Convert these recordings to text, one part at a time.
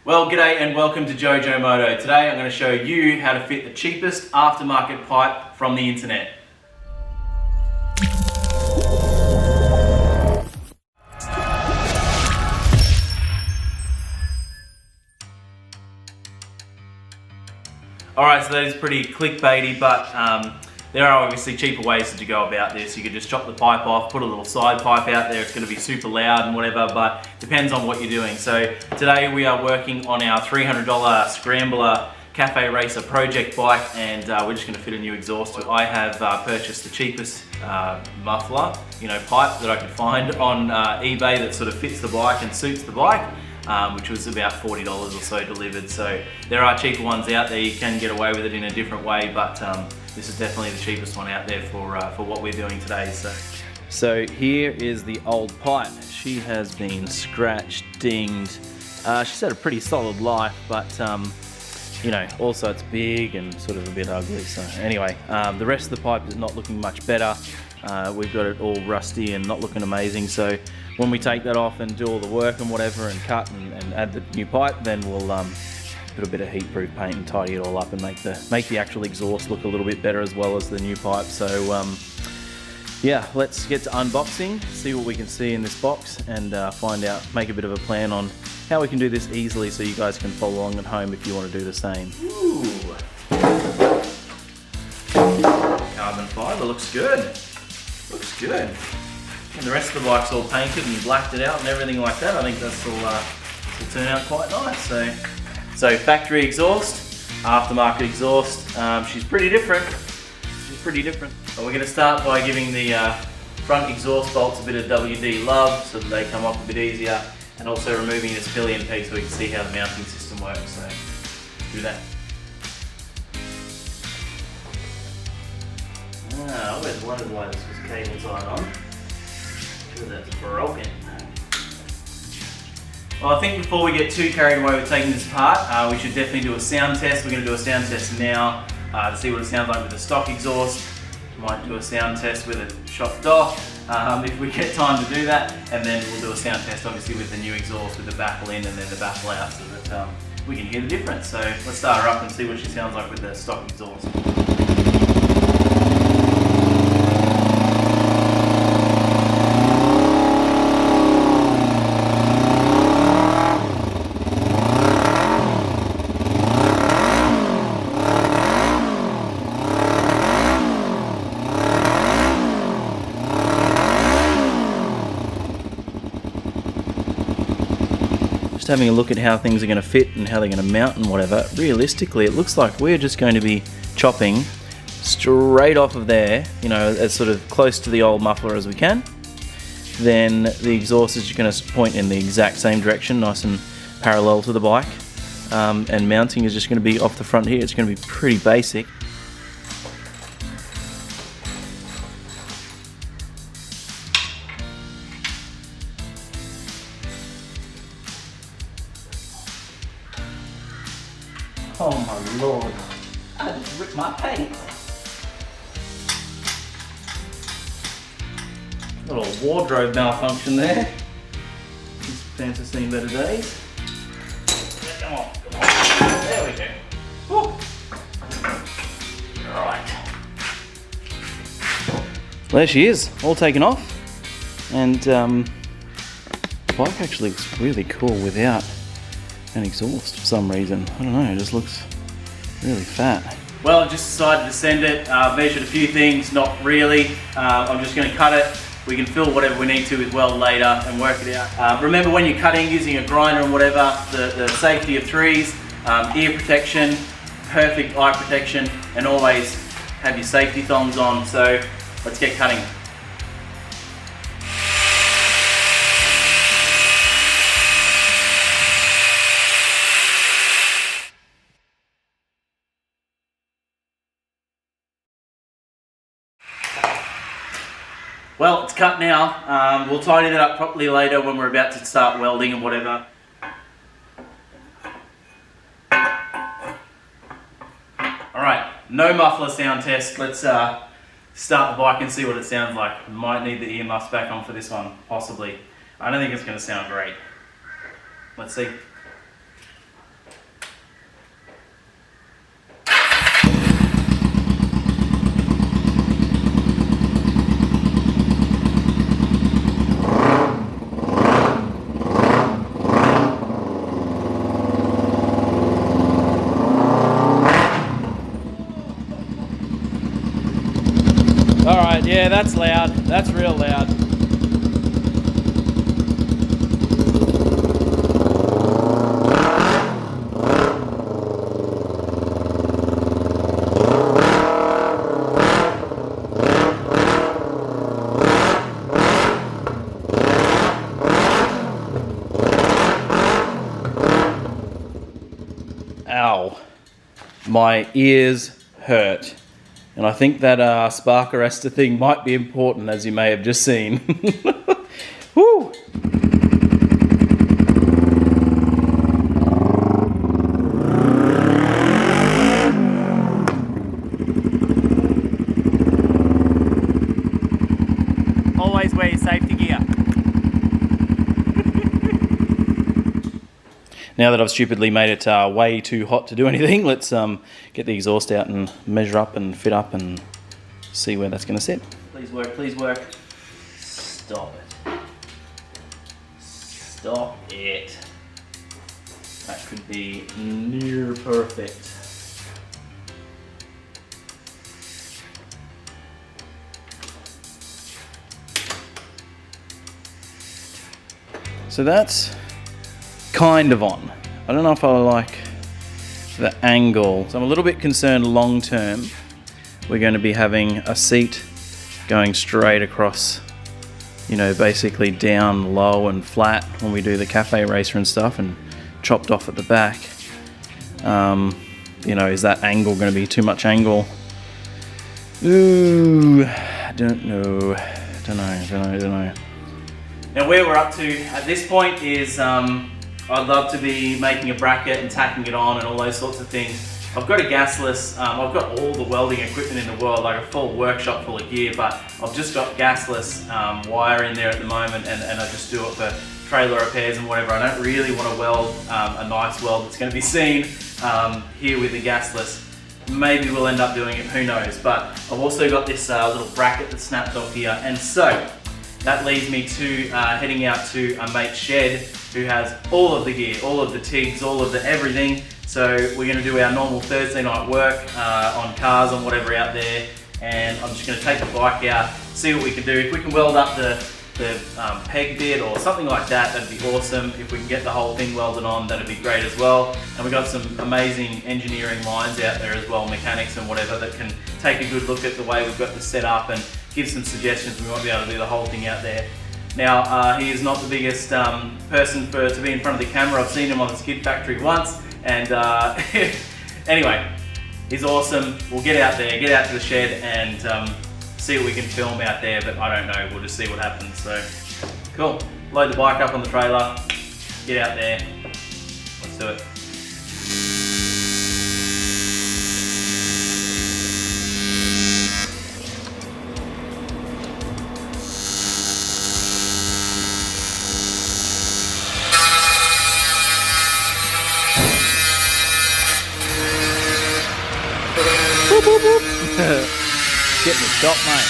Well, g'day and welcome to JoeJoeMoto. Today I'm going to show you how to fit the cheapest aftermarket pipe from the internet. Alright, so that is pretty clickbaity, but there are obviously cheaper ways to go about this. You could just chop the pipe off, put a little side pipe out there. It's going to be super loud and whatever, but depends on what you're doing. So today we are working on our $300 Scrambler Cafe Racer project bike, and we're just going to fit a new exhaust to it. I have purchased the cheapest muffler, pipe that I could find on eBay that sort of fits the bike and suits the bike. Which was about $40 or so delivered. So there are cheaper ones out there. You can get away with it in a different way, but this is definitely the cheapest one out there for what we're doing today. So here is the old pipe. She has been scratched, dinged. She's had a pretty solid life, but also it's big and sort of a bit ugly. So anyway, the rest of the pipe is not looking much better. We've got it all rusty and not looking amazing. So when we take that off and do all the work and whatever and cut and add the new pipe, then we'll put a bit of heat-proof paint and tidy it all up and make the actual exhaust look a little bit better as well as the new pipe. So yeah, let's get to unboxing, see what we can see in this box, and make a bit of a plan on how we can do this easily so you guys can follow along at home if you want to do the same. Ooh. Carbon fibre looks good. Looks good. And the rest of the bike's all painted and blacked it out and everything like that. I think this will turn out quite nice. So factory exhaust, aftermarket exhaust. She's pretty different. But we're going to start by giving the front exhaust bolts a bit of WD love so that they come off a bit easier, and also removing this pillion piece so we can see how the mounting system works. So do that. I always wondered why this was cable tied on. Sure, that's broken. Well, I think before we get too carried away with taking this apart, we should definitely do a sound test. We're going to do a sound test now to see what it sounds like with the stock exhaust. Might do a sound test with it chopped off if we get time to do that, and then we'll do a sound test obviously with the new exhaust with the baffle in and then the baffle out so that we can hear the difference. So let's start her up and see what she sounds like with the stock exhaust. Having a look at how things are going to fit and how they're going to mount and whatever. Realistically, it looks like we're just going to be chopping straight off of there, as sort of close to the old muffler as we can. Then the exhaust is just going to point in the exact same direction, nice and parallel to the bike. And mounting is just going to be off the front here. It's going to be pretty basic. Oh my lord, I just ripped my paint. Little wardrobe malfunction there. This pants have seen better days. Come on. There we go. Woo. Alright. There she is, all taken off. And the bike actually looks really cool without an exhaust for some reason. I don't know, it just looks really fat. Well, I just decided to send it, measured a few things, not really. I'm just going to cut it. We can fill whatever we need to with weld later and work it out. Remember when you're cutting using a grinder and whatever, the safety of threes, ear protection, perfect eye protection, and always have your safety thongs on. So let's get cutting. Well, it's cut now. We'll tidy that up properly later when we're about to start welding and whatever. Alright, no muffler sound test. Let's start the bike and see what it sounds like. Might need the earmuffs back on for this one, possibly. I don't think it's going to sound great. Let's see. Yeah, that's loud. That's real loud. Ow. My ears hurt. And I think that spark arrestor thing might be important, as you may have just seen. Woo! Always wear your safety gear. Now that I've stupidly made it way too hot to do anything, let's get the exhaust out and measure up and fit up and see where that's going to sit. Please work, please work. Stop it. Stop it. That could be near perfect. So that's kind of on. I don't know if I like the angle. So I'm a little bit concerned long term. We're going to be having a seat going straight across, you know, basically down low and flat when we do the cafe racer and stuff, and chopped off at the back. You know, is that angle going to be too much angle? Ooh, I don't know. Don't know. Now where we're up to at this point is I'd love to be making a bracket and tacking it on and all those sorts of things. I've got a gasless, I've got all the welding equipment in the world, like a full workshop full of gear, but I've just got gasless wire in there at the moment, and I just do it for trailer repairs and whatever. I don't really want to weld a nice weld that's going to be seen here with the gasless. Maybe we'll end up doing it, who knows, but I've also got this little bracket that snapped off here, and so that leads me to heading out to a mate's shed who has all of the gear, all of the TIGs, all of the everything. So we're going to do our normal Thursday night work on cars, on whatever out there, and I'm just going to take the bike out, see what we can do. If we can weld up the peg bit or something like that, that'd be awesome. If we can get the whole thing welded on, that'd be great as well. And we've got some amazing engineering minds out there as well, mechanics and whatever, that can take a good look at the way we've got this set up and give some suggestions. We might be able to do the whole thing out there. Now, he is not the biggest person to be in front of the camera. I've seen him on the skid factory once, and anyway, he's awesome. We'll get out there, get out to the shed, and see what we can film out there, but I don't know, we'll just see what happens. So, cool. Load the bike up on the trailer, get out there, let's do it. Get me shot, mate.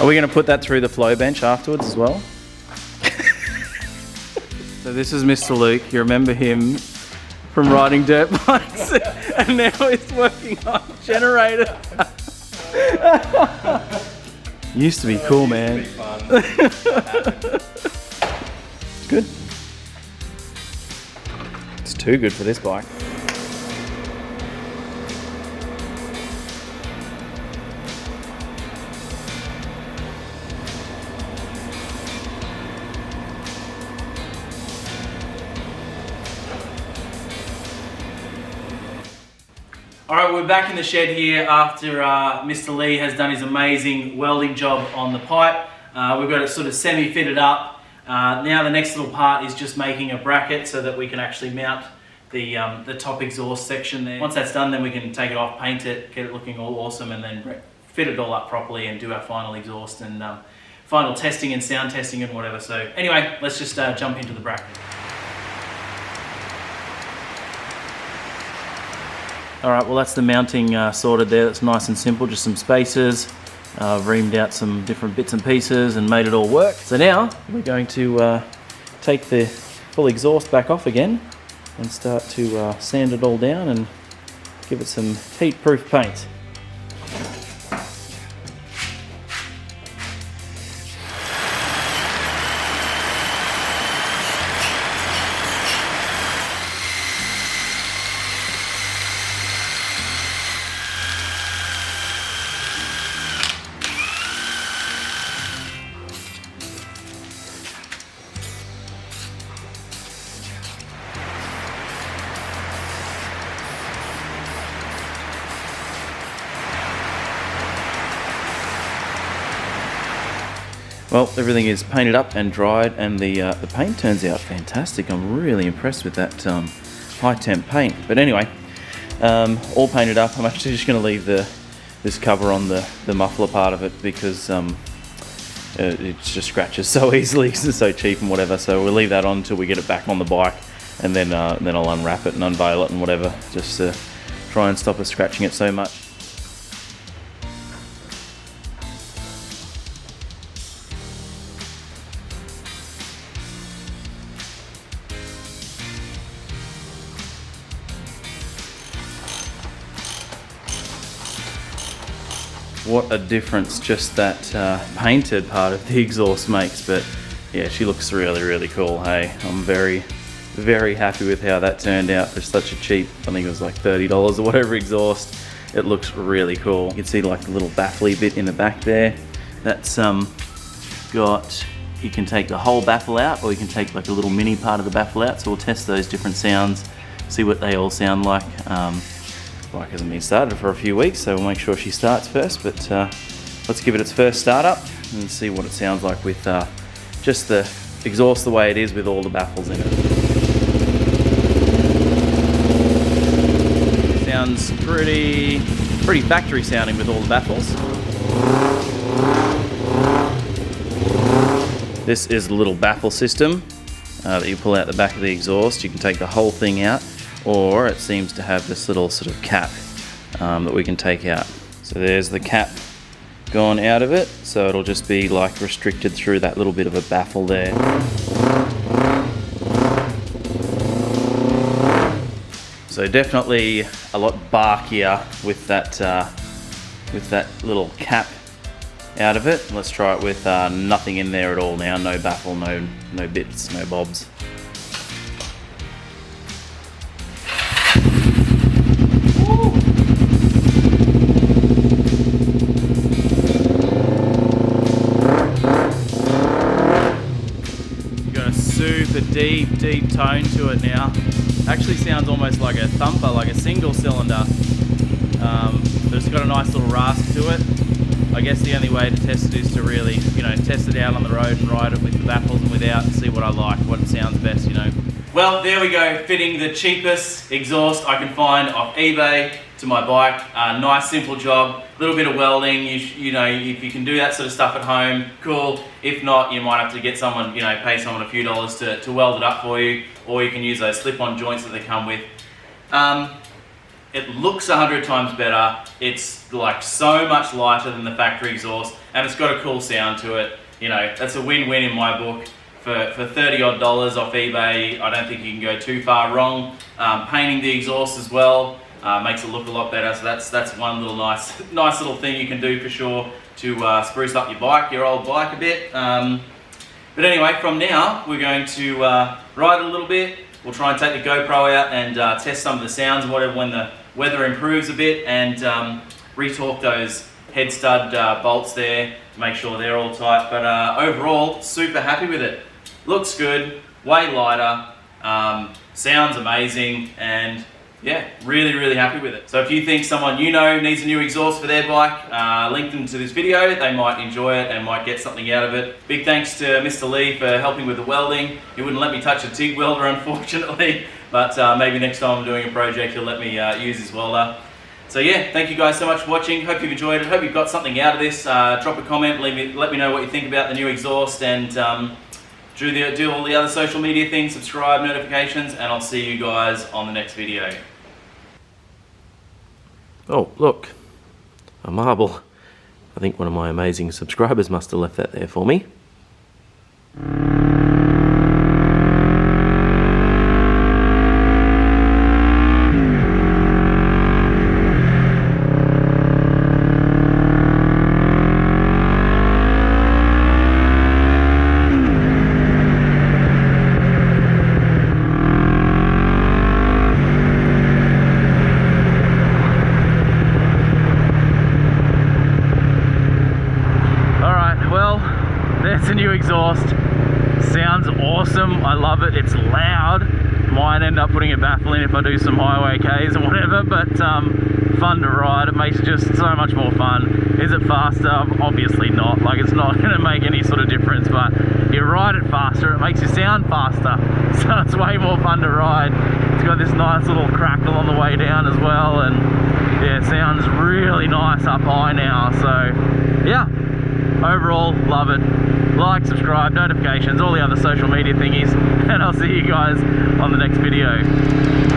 Are we going to put that through the flow bench afterwards as well? So this is Mr. Luke. You remember him from riding dirt bikes, and now he's working on a generator. Used to be cool, man. It's good. It's too good for this bike. Alright, we're back in the shed here after Mr. Lee has done his amazing welding job on the pipe. We've got it sort of semi-fitted up. Now the next little part is just making a bracket so that we can actually mount the top exhaust section there. Once that's done, then we can take it off, paint it, get it looking all awesome, and then fit it all up properly and do our final exhaust and final testing and sound testing and whatever. So anyway, let's just jump into the bracket. Alright, well that's the mounting sorted there. That's nice and simple, just some spacers. I've reamed out some different bits and pieces and made it all work. So now we're going to take the full exhaust back off again and start to sand it all down and give it some heat-proof paint. Well, everything is painted up and dried, and the paint turns out fantastic. I'm really impressed with that high temp paint. But anyway, all painted up. I'm actually just going to leave this cover on the muffler part of it because it just scratches so easily because it's so cheap and whatever. So we'll leave that on until we get it back on the bike, and then I'll unwrap it and unveil it and whatever, just to try and stop us scratching it so much. What a difference just that painted part of the exhaust makes. But yeah, she looks really, really cool. Hey, I'm very, very happy with how that turned out for such a cheap, I think it was like $30 or whatever exhaust. It looks really cool. You can see like the little baffly bit in the back there. That's got, you can take the whole baffle out, or you can take like a little mini part of the baffle out. So we'll test those different sounds, see what they all sound like. Bike hasn't been started for a few weeks, so we'll make sure she starts first, but let's give it its first start up and see what it sounds like with just the exhaust the way it is with all the baffles in it. Sounds pretty factory sounding with all the baffles. This is the little baffle system that you pull out the back of the exhaust. You can take the whole thing out, or it seems to have this little sort of cap that we can take out. So there's the cap gone out of it, so it'll just be like restricted through that little bit of a baffle there. So definitely a lot barkier with that little cap out of it. Let's try it with nothing in there at all now, no baffle, no bits, no bobs. Deep tone to it now. Actually sounds almost like a thumper, like a single cylinder. But it's got a nice little rasp to it. I guess the only way to test it is to really, test it out on the road and ride it with the baffles and without, and see what I like, what it sounds best, Well, there we go, fitting the cheapest exhaust I can find off eBay to my bike. Nice simple job, a little bit of welding. If you can do that sort of stuff at home, cool. If not, you might have to get someone, pay someone a few dollars to weld it up for you, or you can use those slip-on joints that they come with. It looks 100 times better. It's like so much lighter than the factory exhaust, and it's got a cool sound to it. That's a win-win in my book. For $30 odd off eBay, I don't think you can go too far wrong. Painting the exhaust as well makes it look a lot better. So that's one little nice little thing you can do for sure to spruce up your old bike a bit. But anyway, from now we're going to ride a little bit. We'll try and take the GoPro out and test some of the sounds and whatever when the weather improves a bit, and re-torque those head stud bolts there to make sure they're all tight. But overall, super happy with it. Looks good, way lighter, sounds amazing, and yeah, really happy with it. So if you think someone needs a new exhaust for their bike, link them to this video. They might enjoy it and might get something out of it. Big thanks to Mr. Lee for helping with the welding. He wouldn't let me touch a TIG welder, unfortunately, but maybe next time I'm doing a project he'll let me use his welder. So yeah, thank you guys so much for watching. Hope you've enjoyed it. Hope you've got something out of this. Drop a comment, let me know what you think about the new exhaust, and do all the other social media things, subscribe, notifications, and I'll see you guys on the next video. Oh, look, a marble. I think one of my amazing subscribers must have left that there for me. there's the new exhaust. Sounds awesome. I love it. It's loud. Might end up putting a baffle in if I do some highway Ks and whatever, but fun to ride. It makes it just so much more fun. Is it faster? Obviously not. Like, it's not going to make any sort of difference, but you ride it faster, it makes you sound faster, so it's way more fun to ride. It's got this nice little crackle on the way down as well, and yeah, it sounds really nice up high now. So yeah, overall love it. Like, subscribe, notifications, all the other social media thingies, and I'll see you guys on the next video.